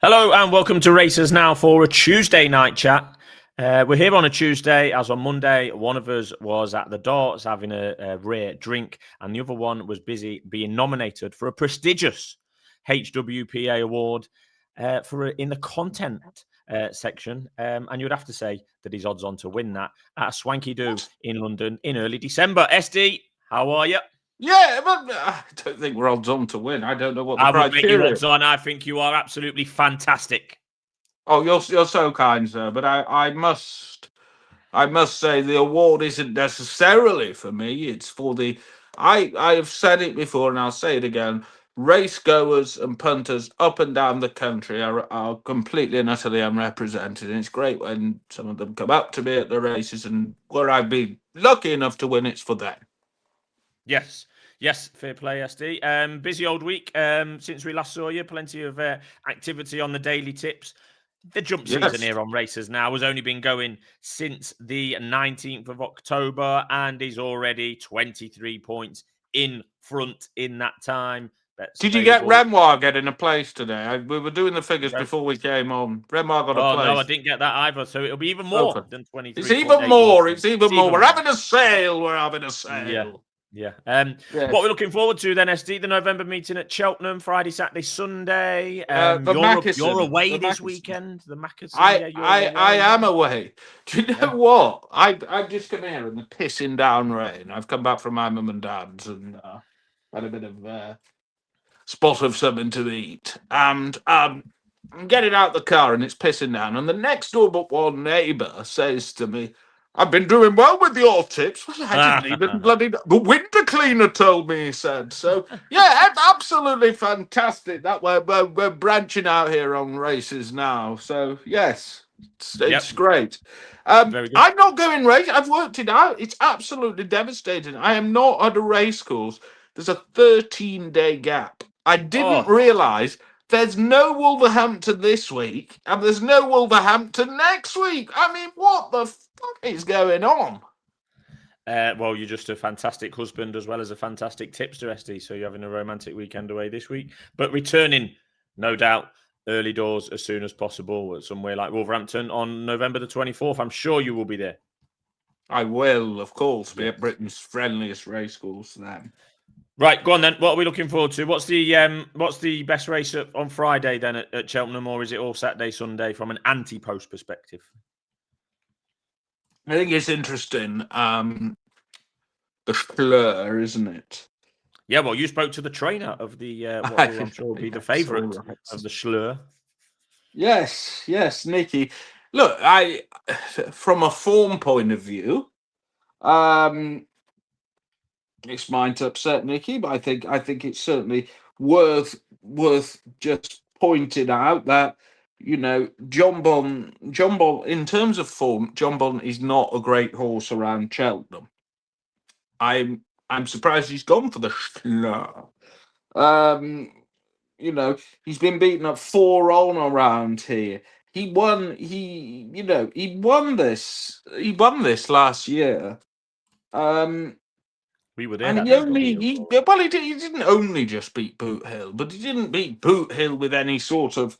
Hello and welcome to Racers Now for a Tuesday night chat. We're here on a Tuesday, as on Monday, one of us was at the darts having a rare drink, and the other one was busy being nominated for a prestigious HWPA award in the content section. And you'd have to say that he's odds on to win that at a swanky do in London in early December. SD, how are you? Yeah, but I don't think we're odds on to win. I don't know what the I would make you criteria odds on. I think you are absolutely fantastic. Oh, you're so kind, sir. But I must say the award isn't necessarily for me. It's for the I have said it before and I'll say it again. Race goers and punters up and down the country are completely and utterly unrepresented. And it's great when some of them come up to me at the races, and where I've been lucky enough to win, it's for them. Yes, fair play, SD. Busy old week since we last saw you. Plenty of activity on the daily tips. The jump season here on Racers Now has only been going since the 19th of October, and is already 23 points in front in that time. Did you get Renoir getting a place today? We were doing the figures before we came on. Renoir got a place. No, I didn't get that either. So it'll be even more than 23. It's even more. It's even more. We're having a sale. Yeah. What we're looking forward to then, SD, the November meeting at Cheltenham, Friday, Saturday, Sunday. You're away this weekend. The Mackerson. I am away. Do you know what? I've just come here in the pissing down rain. I've come back from my mum and dad's and had a bit of spot of something to eat. And I'm getting out the car and it's pissing down. And the next door but one neighbour says to me, "I've been doing well with your tips." Well, I didn't even the window cleaner told me, he said. So, yeah, absolutely fantastic. That we're branching out here on Races Now. So, yes, it's great. I'm not going race. I've worked it out. It's absolutely devastating. I am not at a race course. There's a 13-day gap. I didn't realise there's no Wolverhampton this week, and there's no Wolverhampton next week. I mean, what the fuck is going on? Well, you're just a fantastic husband as well as a fantastic tipster, SD. So you're having a romantic weekend away this week, but returning, no doubt, early doors as soon as possible somewhere like Wolverhampton on November the 24th. I'm sure you will be there. I will, of course, be at Britain's friendliest racecourse then. Right, go on then. What are we looking forward to? What's the best race on Friday then at Cheltenham, or is it all Saturday, Sunday from an anti-post perspective? I think it's interesting. The Schlur, isn't it? Yeah, well, you spoke to the trainer of the what I'm sure will be the favourite of the Schlur. Yes, Nicky. Look, from a form point of view, this might upset Nicky, but I think it's certainly worth just pointing out that, you know, John Bon, in terms of form, John Bon is not a great horse around Cheltenham. I'm surprised he's gone for the Schlur. You know, he's been beaten up 4-on around here. He won this last year. We were there. And he didn't only just beat Boot Hill, but he didn't beat Boot Hill with any sort of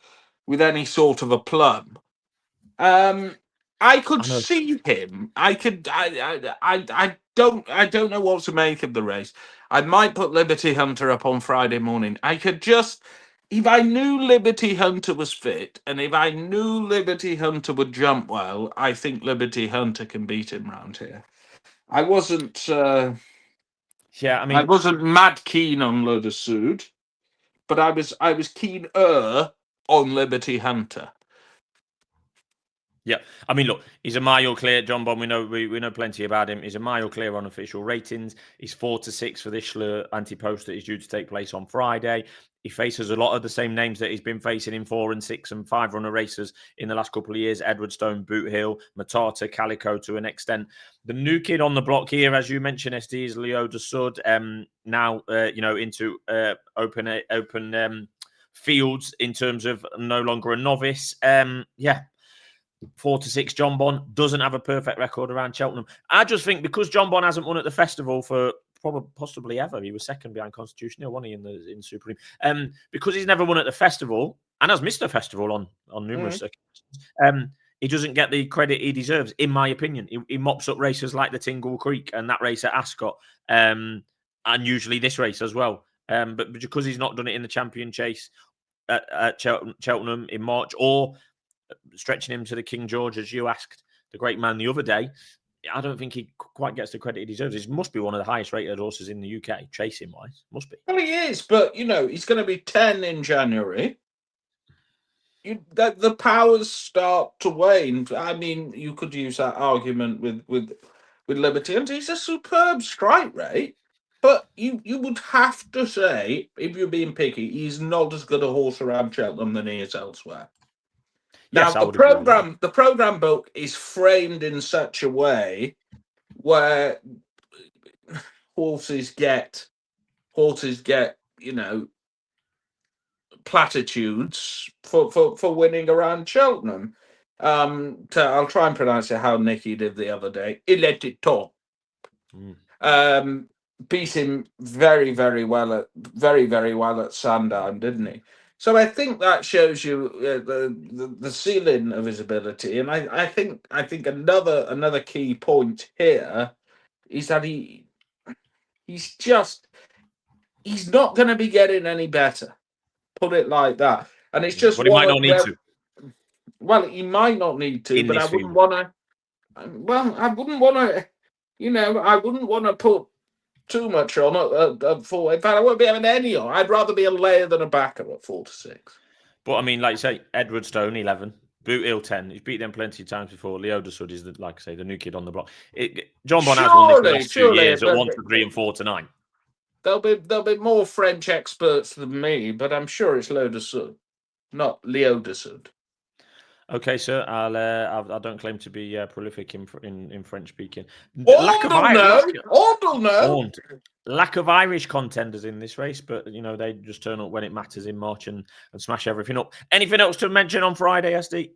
a plum. I could see him. I don't know what to make of the race. I might put Liberty Hunter up on Friday morning. If I knew Liberty Hunter was fit, and if I knew Liberty Hunter would jump well, I think Liberty Hunter can beat him round here. I wasn't. I wasn't mad keen on Loda Sood, but I was keen-er on Liberty Hunter. Yeah, I mean, look, he's a mile clear. John Bon, we know plenty about him. He's a mile clear on official ratings. He's 4-6 for this Schlur anti-post that is due to take place on Friday. He faces a lot of the same names that he's been facing in 4 and 6 and 5 runner races in the last couple of years. Edwardstone, Boot Hill, Matata, Calico to an extent. The new kid on the block here, as you mentioned, SD, is Loda Sood. Now, into open fields in terms of no longer a novice. 4-6 John Bon doesn't have a perfect record around Cheltenham. I just think because John Bon hasn't won at the festival for possibly ever, he was second behind Constitution Hill, wasn't he, in Super League? Because he's never won at the festival, and has missed the festival on numerous occasions. He doesn't get the credit he deserves, in my opinion. He mops up races like the Tingle Creek and that race at Ascot, and usually this race as well. But because he's not done it in the champion chase at Cheltenham in March, or stretching him to the King George, as you asked the great man the other day, I don't think he quite gets the credit he deserves. He must be one of the highest rated horses in the UK, chasing wise. Must be. Well, he is, but he's going to be 10 in January. The powers start to wane. I mean, you could use that argument with Liberty, and he's a superb strike rate. But you would have to say, if you're being picky, he's not as good a horse around Cheltenham than he is elsewhere. Yes, now, the program book is framed in such a way where horses get platitudes for winning around Cheltenham. I'll try and pronounce it how Nicky did the other day. Il était temps. Beat him very, very well at Sandown, didn't he? So I think that shows you the ceiling of his ability, and I think another key point here is that he's not going to be getting any better. Put it like that, and it's just. But he might not need to. Well, he might not need to, but I wouldn't want to. Well, I wouldn't want to. I wouldn't want to put too much on at 4. In fact, I won't be having any on. I'd rather be a layer than a backer at 4 to 6. But I mean, like you say, Edward Stone 11, Boot Hill 10. He's beat them plenty of times before. Leo de Sud is like I say, the new kid on the block. John Bon has won this the last 2 years at 1 to 3 and 4 to 9. There'll be more French experts than me, but I'm sure it's Leo de Sud, not Leo de Sud. Okay, sir. I don't claim to be prolific in French speaking. Lack of Irish contenders in this race, but they just turn up when it matters in March and smash everything up. Anything else to mention on Friday, SD?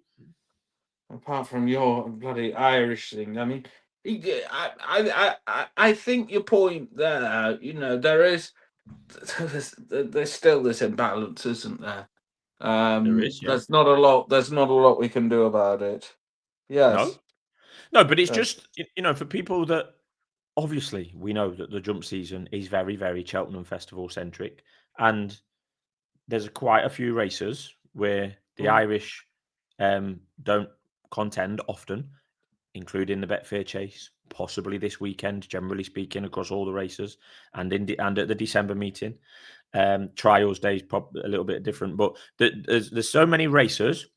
Apart from your bloody Irish thing, I mean, I think your point there. There's still this imbalance, isn't there? There is. Yeah. There's not a lot we can do about it. Yes. No, but it's just for people that obviously we know that the jump season is very, very Cheltenham Festival centric, and there's quite a few races where the Irish don't contend often, including the Betfair Chase, possibly this weekend, generally speaking, across all the races, and at the December meeting. Trials Day is probably a little bit different, but there's so many races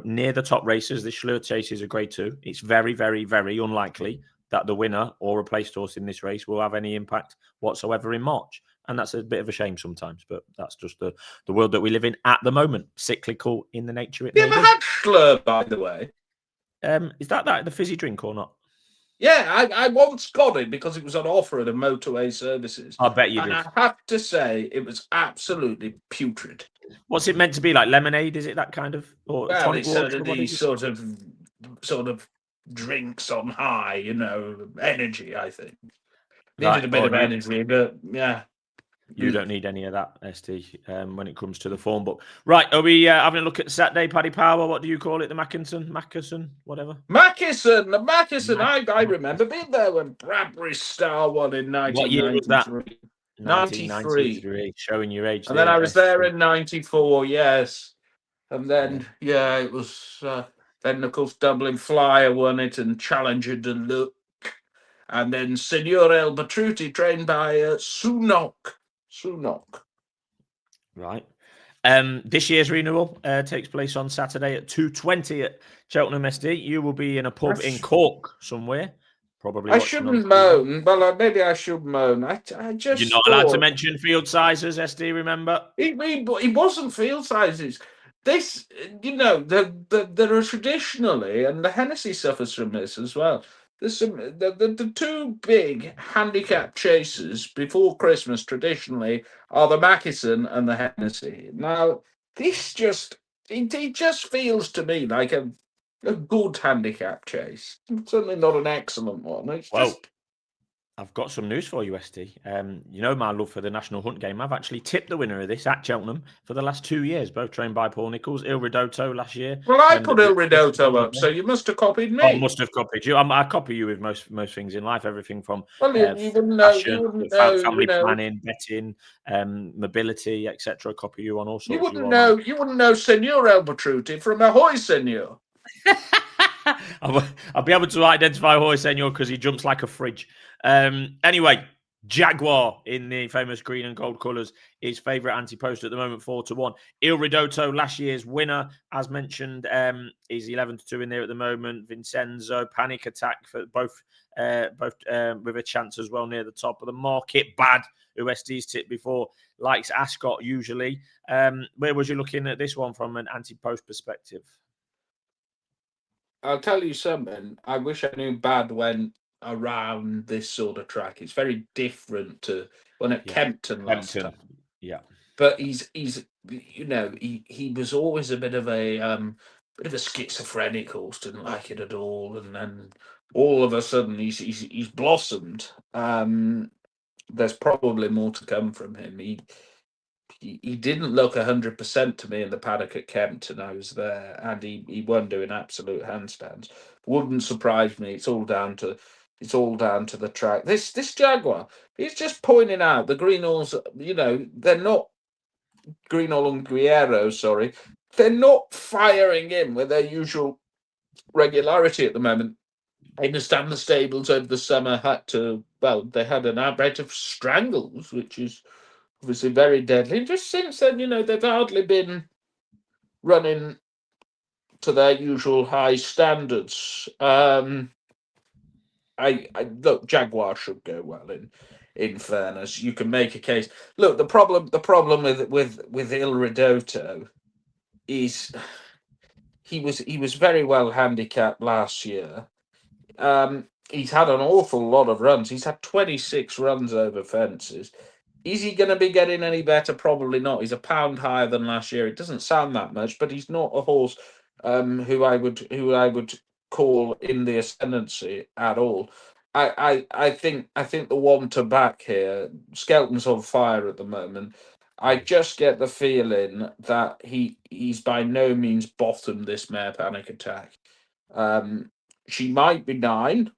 near the top races. The Schlur Chase is a grade 2. It's very, very, very unlikely that the winner or replaced horse in this race will have any impact whatsoever in March. And that's a bit of a shame sometimes, but that's just the world that we live in at the moment. Cyclical in the nature it may be. You ever had Schlur, by the way? Is that the fizzy drink or not? Yeah, I once got it because it was on offer at a motorway services. I bet you did. I have to say, it was absolutely putrid. What's it meant to be, like lemonade? Is it that kind of? Or tonic water? Sort of drinks on high, energy, I think. Needed a bit of energy, but yeah. You don't need any of that, ST, when it comes to the form book. Right, are we having a look at Saturday, Paddy Power? What do you call it? The Mackinson, whatever? Mackinson. I remember being there when Bradbury Star won in 1993. What year was that? 93. Showing your age. And then I was there in 94, yes. And then, it was... then, of course, Dublin Flyer won it and Challenger de Luc. And then Signor El Batruti, trained by Sunok. Right. This year's renewal takes place on Saturday at 2:20 at Cheltenham SD. You will be in a pub in Cork somewhere. Probably. I shouldn't moan. Well, maybe I should moan. I just. You're not allowed to mention field sizes, SD. Remember? He wasn't field sizes. This, there are traditionally, and the Hennessy suffers from this as well. There's the two big handicap chases before Christmas traditionally are the Mackinson and the Hennessy. Now, this it just feels to me like a good handicap chase. Certainly not an excellent one. I've got some news for you, ST. You know my love for the National Hunt game. I've actually tipped the winner of this at Cheltenham for the last 2 years, both trained by Paul Nichols. Il Ridotto last year. Well, I put Il Ridotto up, so you must have copied me. I must have copied you. I copy you with most things in life, everything from well, you wouldn't know, fashion, family planning, betting, mobility, etc. Copy you on all sorts. You wouldn't know Senor Elbertruti from Ahoy Senor. I'll be able to identify Ahoy Senor because he jumps like a fridge. Anyway, Jaguar in the famous green and gold colours is favourite anti-post at the moment, 4-1. Il Ridotto, last year's winner, as mentioned, is 11-2 in there at the moment. Vincenzo, Panic Attack for both with a chance as well near the top of the market. Bad, who SD's tipped before, likes Ascot usually. Where was you looking at this one from an anti-post perspective? I'll tell you something. I wish I knew Bad went around this sort of track. It's very different to when at Kempton last time. Yeah, but he's you know he was always a bit of a schizophrenic horse, didn't like it at all, and then all of a sudden he's blossomed. There's probably more to come from him. He didn't look 100% to me in the paddock at Kempton. I was there, and he won doing absolute handstands. Wouldn't surprise me. It's all down to the track. This Jaguar, he's just pointing out the Greenhalls. You know, they're not Greenhall and Guerrero. Sorry, they're not firing in with their usual regularity at the moment. I understand the stables over the summer they had an outbreak of strangles, which is obviously very deadly. Just since then, they've hardly been running to their usual high standards. I look, Jaguar should go well. In fairness, you can make a case. Look, the problem with Il Ridotto is he was very well handicapped last year. He's had an awful lot of runs. He's had 26 runs over fences. Is he going to be getting any better? Probably not. He's a pound higher than last year. It doesn't sound that much, but he's not a horse who I would call in the ascendancy at all. I think the one to back here, Skelton's on fire at the moment. I just get the feeling that he's by no means bottomed this mare Panic Attack. She might be 9,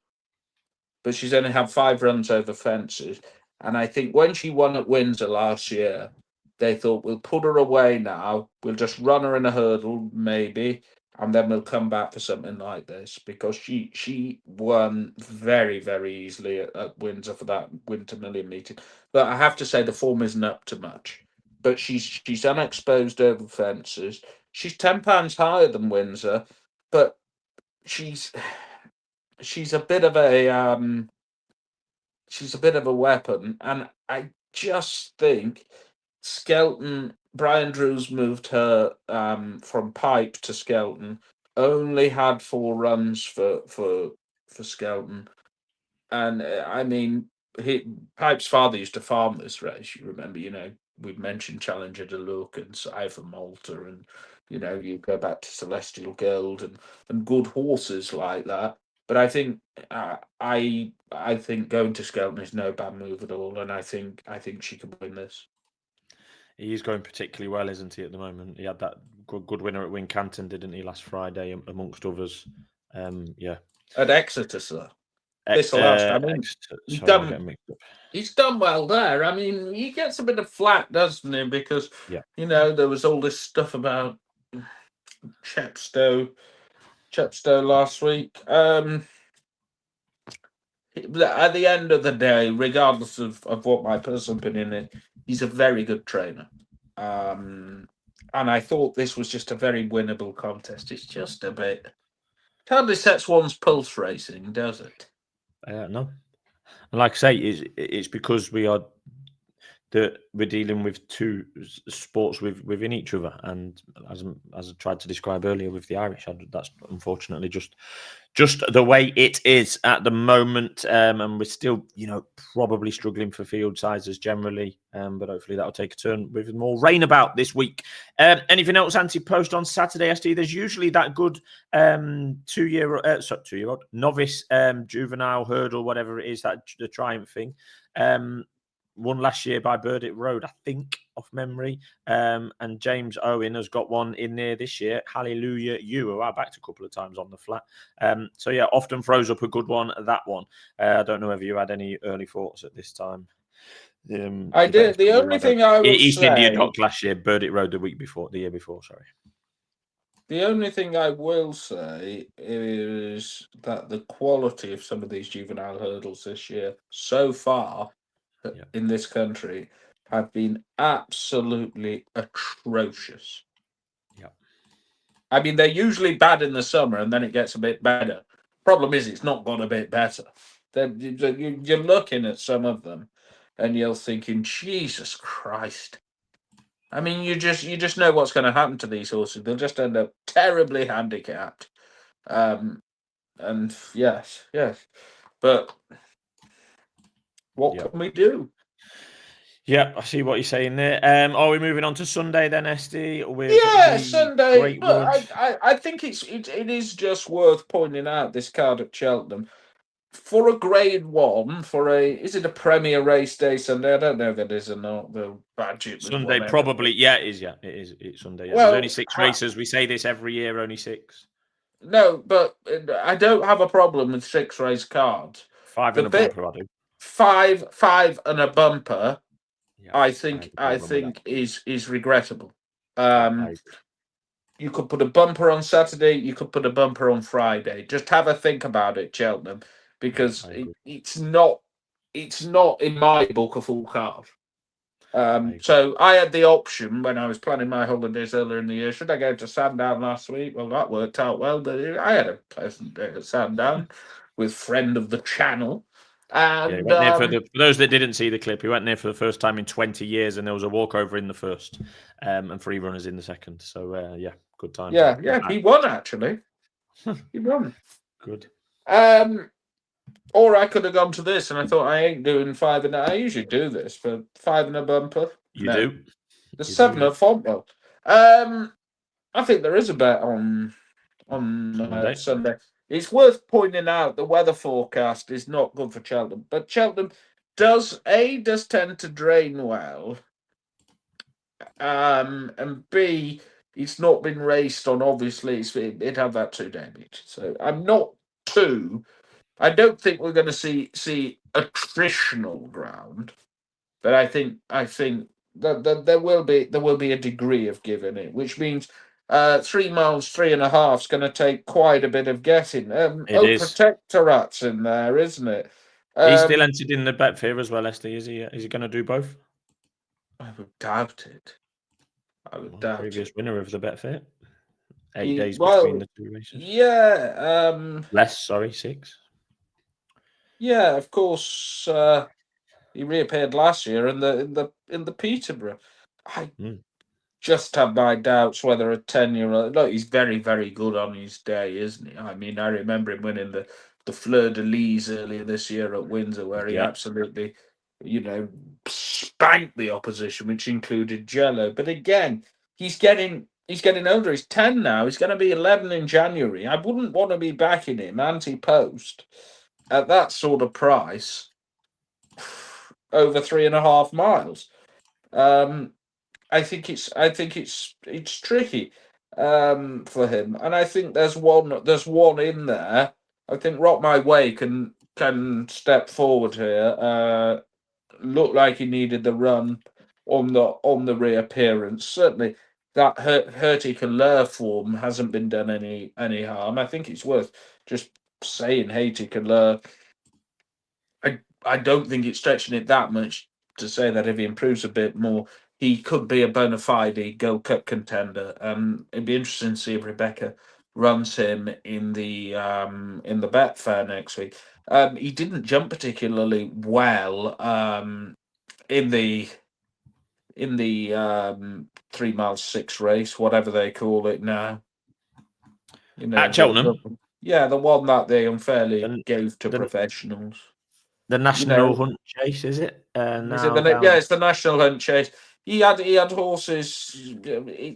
but she's only had 5 runs over fences. And I think when she won at Windsor last year, they thought, we'll put her away now. We'll just run her in a hurdle, maybe, and then we'll come back for something like this, because she won very, very easily at Windsor for that Winter Million meeting. But I have to say the form isn't up to much. But she's unexposed over fences. She's £10 higher than Windsor, but she's a bit of a weapon, and I just think Skelton, Brian Drews moved her from Pipe to Skelton, only had 4 runs for Skelton, and I mean, Pipe's father used to farm this race. You remember, we've mentioned Challenger de Luc and Cypher Malta, and you go back to Celestial Gold and good horses like that. But I think I think going to Skelton is no bad move at all, and I think she can win this. He's going particularly well, isn't he, at the moment? He had that good winner at Wincanton, didn't he, last Friday, amongst others? At Exeter, sir. This last, I mean, he's done well there. I mean, he gets a bit of flack, doesn't he? Because there was all this stuff about Chepstow last week. At the end of the day, regardless of what my personal opinion is, he's a very good trainer. And I thought this was just a very winnable contest. It's just a bit... It hardly sets one's pulse racing, does it? No. And like I say, it's because we are that we're dealing with two sports within each other, and as I tried to describe earlier with the Irish, that's unfortunately just the way it is at the moment, and we're still, probably struggling for field sizes generally, but hopefully that'll take a turn with more rain about this week. Anything else, Anti-Post on Saturday, SD? There's usually that good 2-year-old novice juvenile hurdle, whatever it is, that the Triumph thing. Won last year by Burdick Road, I think, off memory. And James Owen has got one in there this year. Hallelujah, you are backed a couple of times on the flat. So yeah, often throws up a good one. That one. I don't know whether you had any early thoughts at this time. I did. The only thing I will East say, India Dock last year, Burdick Road the year before. Sorry. The only thing I will say is that the quality of some of these juvenile hurdles this year so far in this country have been absolutely atrocious. Yeah. I mean, they're usually bad in the summer and then it gets a bit better. Problem is, it's not got a bit better. You're looking at some of them and you're thinking, Jesus Christ. I mean, you just know what's going to happen to these horses. They'll just end up terribly handicapped. And yes. But what can we do? Yeah, I see what you're saying there. Are we moving on to Sunday then, SD? Sunday. Look, I think it is just worth pointing out this card at Cheltenham. For a Grade 1, is it a Premier Race Day Sunday? I don't know if it is or not. The budget was Sunday, whatever. probably. Yeah, it is. Yeah, it is. It's Sunday. Yeah. Well, there's only 6 races. We say this every year, only 6. No, but I don't have a problem with 6 race cards. 5 and a bumper, I do. 5 and a bumper. Yeah, I think is regrettable. You could put a bumper on Saturday. You could put a bumper on Friday. Just have a think about it, Cheltenham, because it's not in my book a full card. So I had the option when I was planning my holidays earlier in the year. Should I go to Sandown last week? Well, that worked out well. I had a pleasant day at Sandown with friend of the channel. And went there for those that didn't see the clip, he went there for the first time in 20 years, and there was a walkover in the first, and 3 runners in the second. So yeah, good time. Yeah, he won actually. He won. Good. Or I could have gone to this, and I thought I ain't doing 5 and I usually do this, but 5 and a bumper. You do. The 7 at Fontwell. I think there is a bet on Sunday. It's worth pointing out the weather forecast is not good for Cheltenham, but Cheltenham does tend to drain well, and B, it's not been raced on. Obviously, it had that 2-day beach, so I don't think we're going to see attritional ground, but I think that there will be a degree of give in it, which means 3 miles, 3.5 is going to take quite a bit of getting. Protectorate's in there, isn't it? He's still entered in the Betfair as well, SD. Is he going to do both? I would doubt it. Previous winner of the Betfair. 8 days between the 2 races. Yeah. Less, sorry, 6. Yeah, of course. He reappeared last year in the Peterborough. I just have my doubts whether a 10-year-old. Look, he's very, very good on his day, isn't he? I mean, I remember him winning the Fleur de Lis earlier this year at Windsor, where he absolutely, spanked the opposition, which included Jello. But again, he's getting older. He's 10 now. He's going to be 11 in January. I wouldn't want to be backing him Anti-Post at that sort of price over 3.5 miles. I think it's tricky for him, and I think there's one in there. I think Rock My Way can step forward here. Looked like he needed the run on the reappearance. Certainly, that Hurty Kalur form hasn't been done any harm. I think it's worth just saying Hurty Kalur. I don't think it's stretching it that much to say that if he improves a bit more, he could be a bona fide Gold Cup contender. It'd be interesting to see if Rebecca runs him in the Betfair next week. He didn't jump particularly well in the in the 3 mile 6 race, whatever they call it now. You know, At Cheltenham, the one that they unfairly the, gave to the, professionals. the You National know, Hunt Chase, is it? is it Now down. it's the National Hunt Chase. He had horses.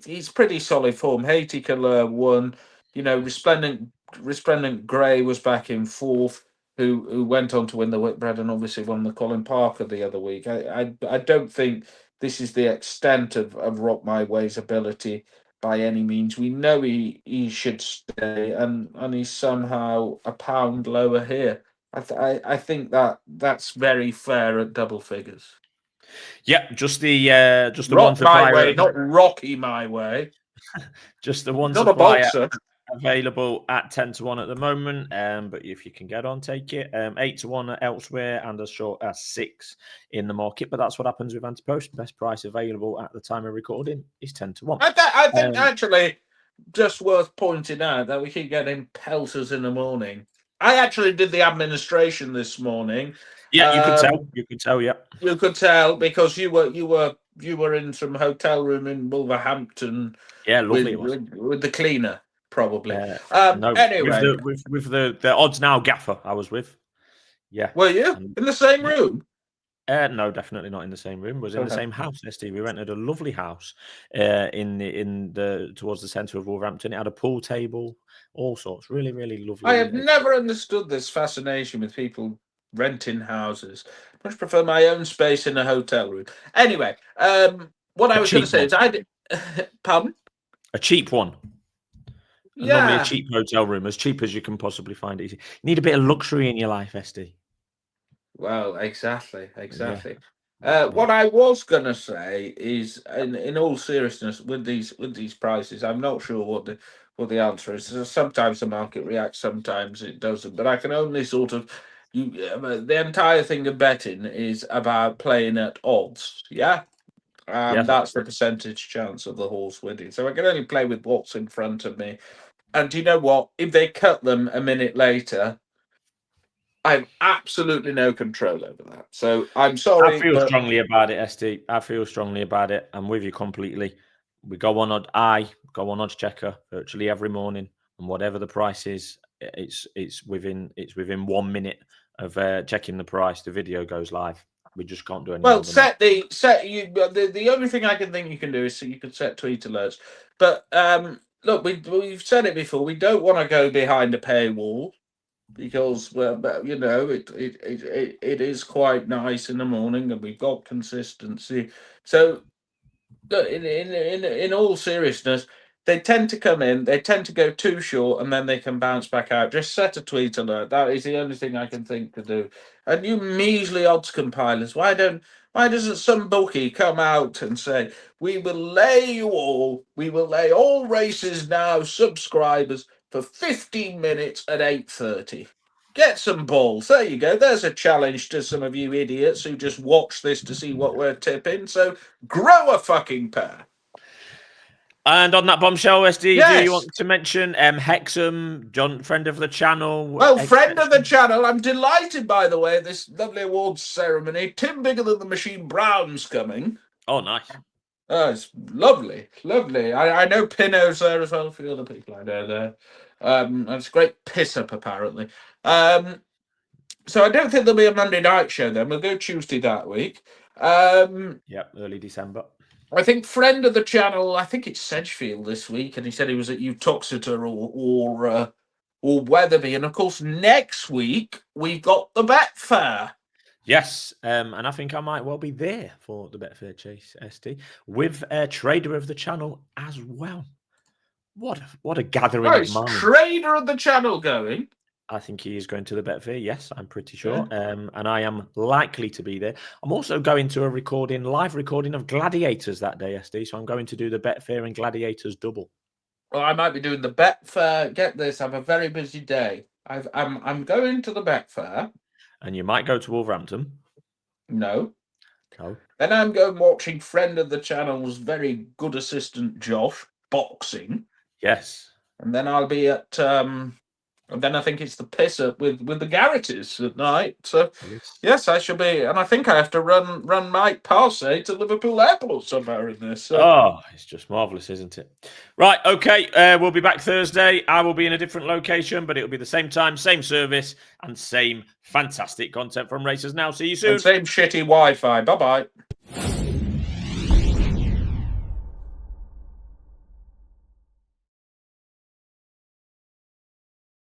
He's pretty solid form. Haiti Colour won. You know, Resplendent Grey was back in fourth. Who went on to win the Whitbread and obviously won the Colin Parker the other week. I don't think this is the extent of Rock My Way's ability by any means. We know he should stay, and he's somehow a pound lower here. I think that's very fair at double figures. Yeah, just the one Rock My supplier, Way, not Rocky My Way. just the one Not a supplier boxer. available at 10-1 at the moment. But if you can get on, take it. 8-1 elsewhere and as short as 6 in the market. But that's what happens with Anti-Post. Best price available at the time of recording is 10-1. I think actually just worth pointing out that we keep getting pelters in the morning. I actually did the administration this morning. Yeah, you could tell. You could tell. Yeah, you could tell because you were in some hotel room in Wolverhampton. Yeah, lovely with the cleaner probably. No, Anyway, with the odds now gaffer I was with. Yeah, were you in the same room? No, definitely not in the same room. Was in the same house, ST. We rented a lovely house in the towards the centre of Wolverhampton. It had a pool table, all sorts. Really, really lovely. I have never understood this fascination with people renting houses. I much prefer my own space in a hotel room. Anyway, what I was going to say is pardon? A cheap one. Yeah. Normally a cheap hotel room, as cheap as you can possibly find it. You need a bit of luxury in your life, SD. Well, exactly. What I was going to say is, in all seriousness, with these prices, I'm not sure what the answer is. Sometimes the market reacts, sometimes it doesn't. But I can only sort of the entire thing of betting is about playing at odds. Yeah. That's the percentage chance of the horse winning. So I can only play with what's in front of me. And do you know what? If they cut them a minute later, I have absolutely no control over that. So I'm sorry. I feel strongly about it, ST. I feel strongly about it. I'm with you completely. We go on Oddschecker virtually every morning, and whatever the price is, it's within 1 minute of checking the price. The video goes live. We just can't do any more than that. The only thing I can think you can do is you can set tweet alerts. But look, we've said it before. We don't want to go behind a paywall because you know it is quite nice in the morning and we've got consistency. So look, in all seriousness, they tend to come in, they tend to go too short, and then they can bounce back out. Just set a tweet alert. That is the only thing I can think to do. And you measly odds compilers, why doesn't some bookie come out and say, we will lay all races now, subscribers, for 15 minutes at 8:30. Get some balls. There you go. There's a challenge to some of you idiots who just watch this to see what we're tipping. So grow a fucking pair. And on that bombshell, SD, Yes. do you want to mention Hexham, John, friend of the channel? Well, friend of the channel, I'm delighted, by the way, this lovely awards ceremony. Tim Bigger Than the Machine Brown's coming. Oh, nice. Oh, it's lovely. I know Pino's there as well, for the other people I know there. It's a great piss-up, apparently. So I don't think there'll be a Monday night show then. We'll go Tuesday that week. Early December. I think friend of the channel, I think it's Sedgefield this week, and he said he was at Uttoxeter or Wetherby. And of course, next week we've got the Betfair. Yes, and I think I might well be there for the Betfair Chase, ST, with a trader of the channel as well. What a gathering of minds. Trader of the channel going? I think he is going to the Betfair. Yes, I'm pretty sure. Yeah. And I am likely to be there. I'm also going to a live recording of Gladiators that day, SD. So I'm going to do the Betfair and Gladiators double. Well, I might be doing the Betfair. Get this, I have a very busy day. I'm going to the Betfair. And you might go to Wolverhampton. No. Then I'm going watching friend of the channel's very good assistant Josh boxing. Yes. And then I'll be at And then I think it's the piss up with the Garrettys at night. So yes, I shall be, and I think I have to run Mike Parsay to Liverpool Airport somewhere in this. So. Oh, it's just marvellous, isn't it? Right, okay, we'll be back Thursday. I will be in a different location, but it'll be the same time, same service, and same fantastic content from Racers Now. See you soon. And same shitty Wi-Fi. Bye-bye.